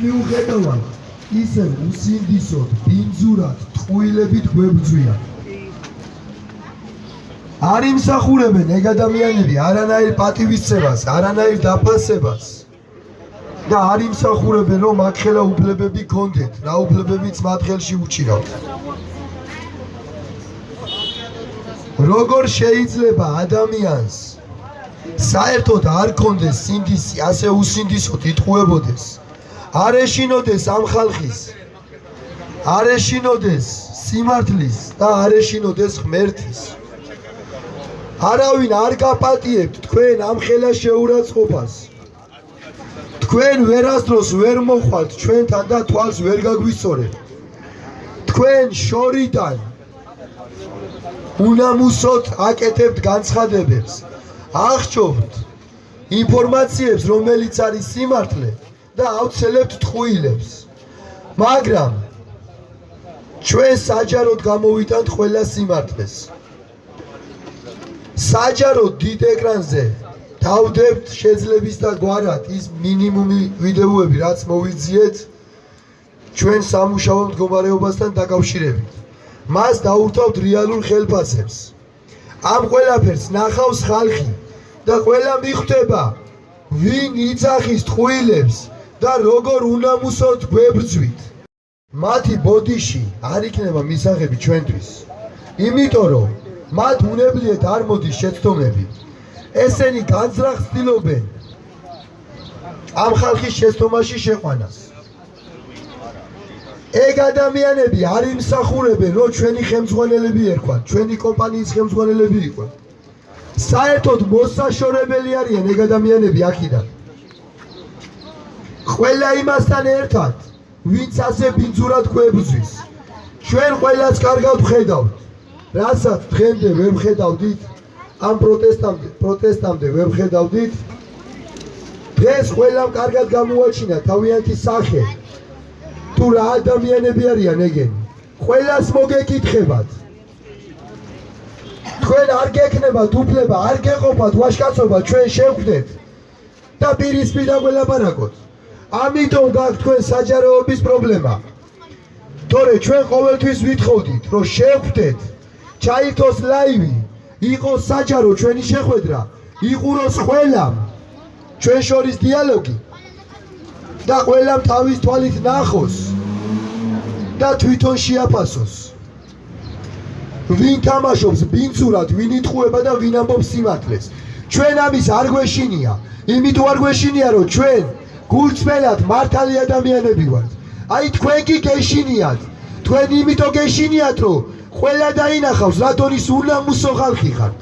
მიუხედავად ისევ უსინდისოდ, ბინძურად, ტყუილებით გვებრძვიან. არ იმსახურებენ ეგ ადამიანები არანაირ პატივისცემას, არანაირ დაფასებას და არ იმსახურებენ რომ აქ ხელა უფლებები გქონდეთ, რა უფლებებიც მათ ხელში უჭირავთ. როგორ შეიძლება ადამიანს საერთოდ არ გქონდეს სინდისი, ასე უსინდისოდ იტყუებოდეს, არ ეშინოდეს ამ ხალხის, არ ეშინოდეს სიმართლის და არ ეშინოდეს ღმერთის. არავინ არ გაპატიებთ თქვენ ამ ხელა შეურაცხყოფას. თქვენ ვერასდროს ვერ მოხვალთ ჩვენთან და თვალს ვერ გაგვისწორებთ. თქვენ შორიდან უნამუსოდ აკეთებთ განცხადებებს, აღჭობთ ინფორმაციებს, რომელიც არის სიმართლე და აუცელებთ ტყუილებს. მაგრამ ჩვენ საჯაროდ გამოვიტანთ ყველა სიმართლეს. საჯაროდ დიდ ეკრანზე დავდებთ შეძლების და გვარად ის მინიმუმი ვიდეოები, რაც მოვიძიეთ ჩვენ სამუშაო მდგომარეობასთან დაკავშირებით. მას დაურთავთ რეალურ ხელფასებს. ამ ყველაფერს ნახავს ხალხი და ყველა მიხვდება ვინ იძახის ტყუილებს და როგორ უნამუსოდ გვებრძვით. მათი ბოდიში არ იქნება მისაღები ჩვენთვის. იმიტომ რომ მათ უნებლიეთ არ მოდის შეცდომები. ესენი განზრახ ცდილობენ ამ ხალხის შეცდომაში შეყვანას. ეგ ადამიანები არ იმსახურებენ რომ ჩვენი ხელმძღვანელები ერქვათ, ჩვენი კომპანიის ხელმძღვანელები იყვნენ. საერთოდ მოსაშორებელი არიან ეგ ადამიანები აქედან. ყველა იმასთან ერთად, ვინც ასე ბინძურად გვებრძვის. ჩვენ ყველას კარგად ვხედავთ. რასაც დღემდე ვერ ვხედავდით, ამ პროტესტამდე ვერ ვხედავდით, დღეს ყველამ კარგად გამოაჩინა თავიანთი სახე. თუ რა ადამიანები არიან ეგენი, ყველას მოგეკითხებათ. თქვენ არ გექნებათ უფლება, არ გეყოფათ ვაჟკაცობა, ჩვენ შევხვდეთ და პირისპირ დაგველაპარაკოთ. ამიტომ გაქვთ თქვენ საჯაროობის პრობლემა. თორე ჩვენ ყოველთვის ვითხოვდით, რომ შევხვდეთ, ჩაითოს ლაივი, იყოს საჯარო ჩვენი შეხვედრა, იყუროს ყველამ ჩვენ შორის დიალოგი და ყველამ თავის თვალით ნახოს და თვითონ შეაფასოს. ვინ თამაშობს ბინძურად, ვინ იტყუება და ვინ ამბობს სიმართლეს. ჩვენ ამის არ გვეშინია, იმიტომ არ გვეშინია, რომ ჩვენ გულწრფელად მართალი ადამიანები ვართ. აი თქვენ კი გეშინიათ, თქვენ იმიტომ გეშინიათ, რომ ყველა დაინახავს, რატომ ის უნამუსო ხალხი ხართ.